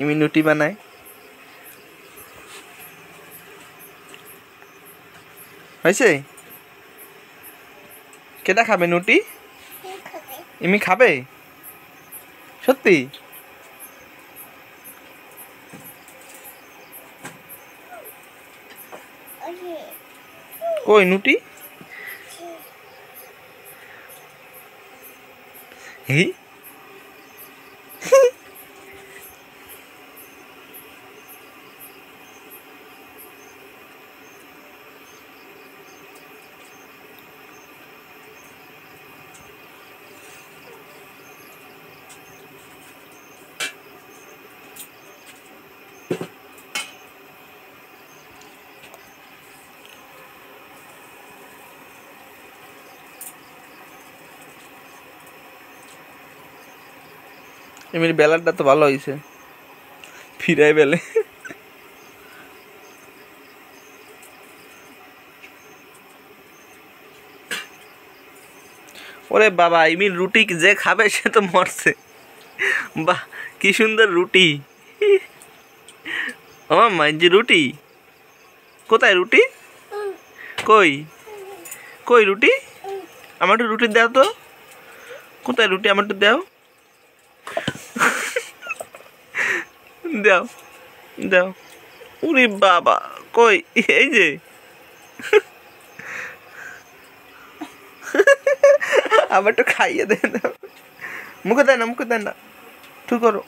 ইমি নুটি বানায়। হয়েছে? কেটা খাবে নুটি? ইমি খাবে সত্যি? কই নুটি? এই এমনি বেলারটা তো ভালো হয়েছে, ফিরাই বেলে। ওরে বাবা, ইমির রুটি যে খাবে সে তো মরছে। বাহ কি সুন্দর রুটি। ও মাইজি রুটি কোথায়? রুটি কই? কই রুটি? আমার একটু রুটি দাও তো। কোথায় রুটি? আমার একটু দাও, দাও দাও। উরে বাবা কই? এই যে আবার একটু খাইয়ে দেন। মুখে দেয় না, মুখে দেন না, ঠিক করো।